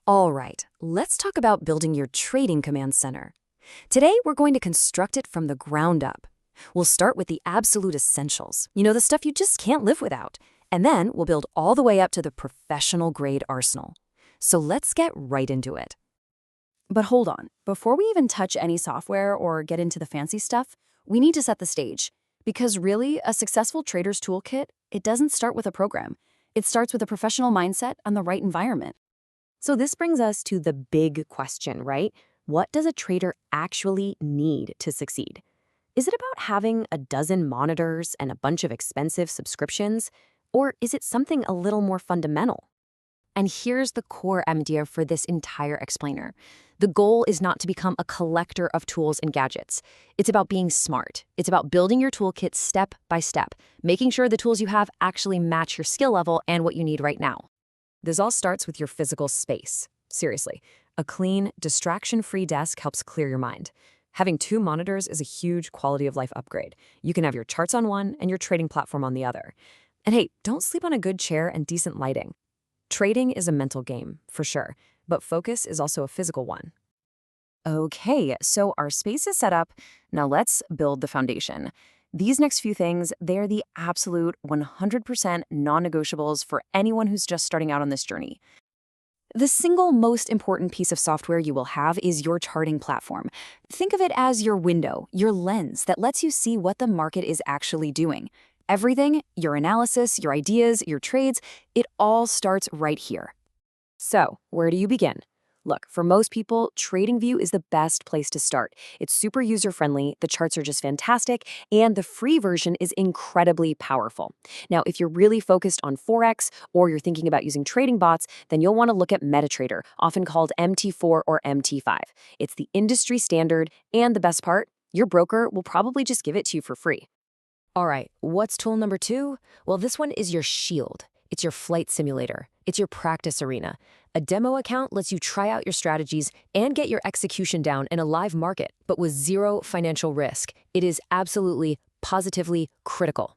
All right, let's talk about building your trading command center. Today, we're going to construct it from the ground up. We'll start with the absolute essentials, the stuff you just can't live without. And then we'll build all the way up to the professional-grade arsenal. So let's get right into it. But hold on, before we even touch any software or get into the fancy stuff, we need to set the stage. Because really, a successful trader's toolkit, it doesn't start with a program. It starts with a professional mindset and the right environment. So this brings us to the big question, right? What does a trader actually need to succeed? Is it about having a dozen monitors and a bunch of expensive subscriptions? Or is it something a little more fundamental? And here's the core idea for this entire explainer. The goal is not to become a collector of tools and gadgets. It's about being smart. It's about building your toolkit step by step, making sure the tools you have actually match your skill level and what you need right now. This all starts with your physical space. Seriously, a clean, distraction-free desk helps clear your mind. Having 2 monitors is a huge quality of life upgrade. You can have your charts on one and your trading platform on the other. And hey, don't sleep on a good chair and decent lighting. Trading is a mental game, for sure, but focus is also a physical one. Okay, so our space is set up. Now let's build the foundation. These next few things, they're the absolute 100% non-negotiables for anyone who's just starting out on this journey. The single most important piece of software you will have is your charting platform. Think of it as your window, your lens that lets you see what the market is actually doing. Everything, your analysis, your ideas, your trades, it all starts right here. So, where do you begin? Look, for most people, TradingView is the best place to start. It's super user-friendly, the charts are just fantastic, and the free version is incredibly powerful. Now, if you're really focused on Forex or you're thinking about using trading bots, then you'll want to look at MetaTrader, often called MT4 or MT5. It's the industry standard, and the best part, your broker will probably just give it to you for free. All right, what's tool number 2? Well, this one is your shield. It's your flight simulator. It's your practice arena. A demo account lets you try out your strategies and get your execution down in a live market, but with zero financial risk. It is absolutely, positively critical.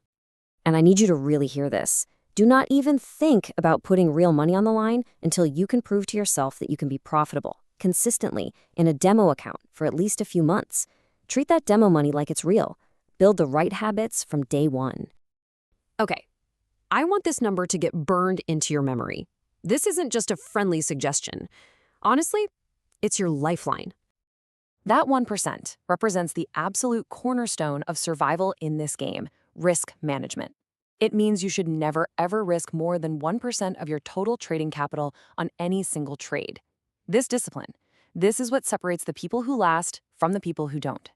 And I need you to really hear this. Do not even think about putting real money on the line until you can prove to yourself that you can be profitable, consistently, in a demo account for at least a few months. Treat that demo money like it's real. Build the right habits from day one. Okay, I want this number to get burned into your memory. This isn't just a friendly suggestion. Honestly, it's your lifeline. That 1% represents the absolute cornerstone of survival in this game, risk management. It means you should never, ever risk more than 1% of your total trading capital on any single trade. This discipline, this is what separates the people who last from the people who don't.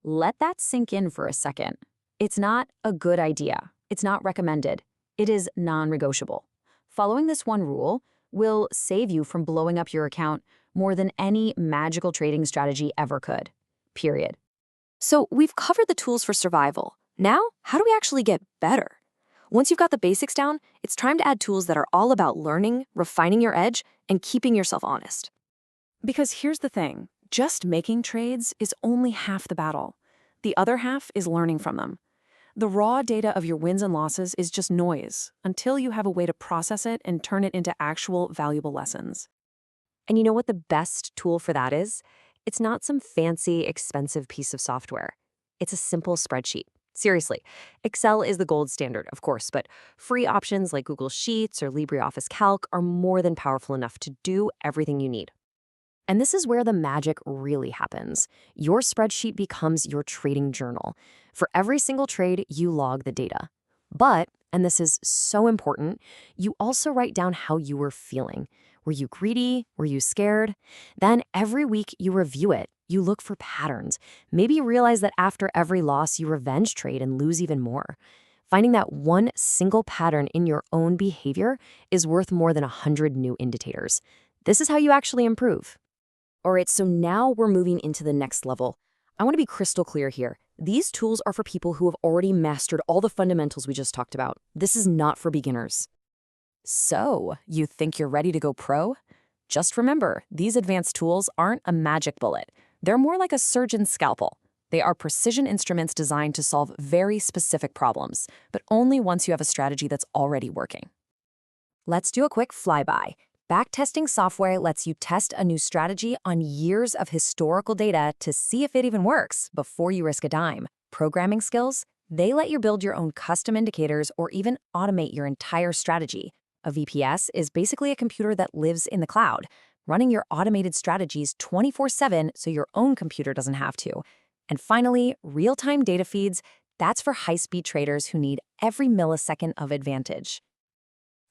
Let that sink in for a second. It's not a good idea. It's not recommended. It is non-negotiable. Following this one rule will save you from blowing up your account more than any magical trading strategy ever could. Period. So we've covered the tools for survival. Now, how do we actually get better? Once you've got the basics down, it's time to add tools that are all about learning, refining your edge, and keeping yourself honest. Because here's the thing, just making trades is only half the battle. The other half is learning from them. The raw data of your wins and losses is just noise until you have a way to process it and turn it into actual valuable lessons. And you know what the best tool for that is? It's not some fancy, expensive piece of software. It's a simple spreadsheet. Seriously, Excel is the gold standard, of course, but free options like Google Sheets or LibreOffice Calc are more than powerful enough to do everything you need. And this is where the magic really happens. Your spreadsheet becomes your trading journal. For every single trade, you log the data. But, and this is so important, you also write down how you were feeling. Were you greedy? Were you scared? Then every week you review it. You look for patterns. Maybe you realize that after every loss, you revenge trade and lose even more. Finding that one single pattern in your own behavior is worth more than 100 new indicators. This is how you actually improve. All right, so now we're moving into the next level. I want to be crystal clear here. These tools are for people who have already mastered all the fundamentals we just talked about. This is not for beginners. So, you think you're ready to go pro? Just remember, these advanced tools aren't a magic bullet. They're more like a surgeon's scalpel. They are precision instruments designed to solve very specific problems, but only once you have a strategy that's already working. Let's do a quick flyby. Backtesting software lets you test a new strategy on years of historical data to see if it even works before you risk a dime. Programming skills, they let you build your own custom indicators or even automate your entire strategy. A VPS is basically a computer that lives in the cloud, running your automated strategies 24/7 so your own computer doesn't have to. And finally, real-time data feeds, that's for high-speed traders who need every millisecond of advantage.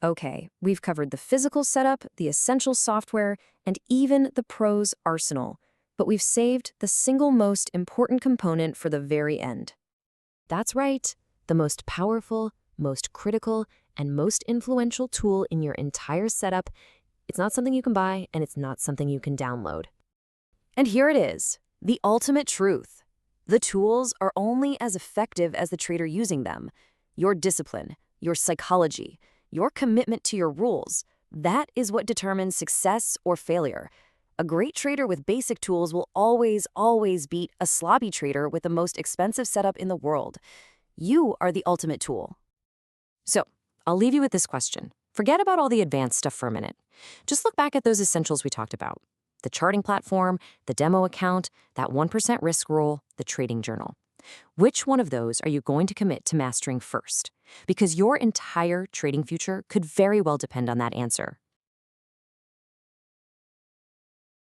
Okay, we've covered the physical setup, the essential software, and even the pros arsenal. But we've saved the single most important component for the very end. That's right. The most powerful, most critical, and most influential tool in your entire setup. It's not something you can buy, and it's not something you can download. And here it is, the ultimate truth. The tools are only as effective as the trader using them. Your discipline, your psychology, your commitment to your rules, that is what determines success or failure. A great trader with basic tools will always beat a sloppy trader with the most expensive setup in the world. You are the ultimate tool. So, I'll leave you with this question. Forget about all the advanced stuff for a minute. Just look back at those essentials we talked about. The charting platform, the demo account, that 1% risk rule, the trading journal. Which one of those are you going to commit to mastering first? Because your entire trading future could very well depend on that answer.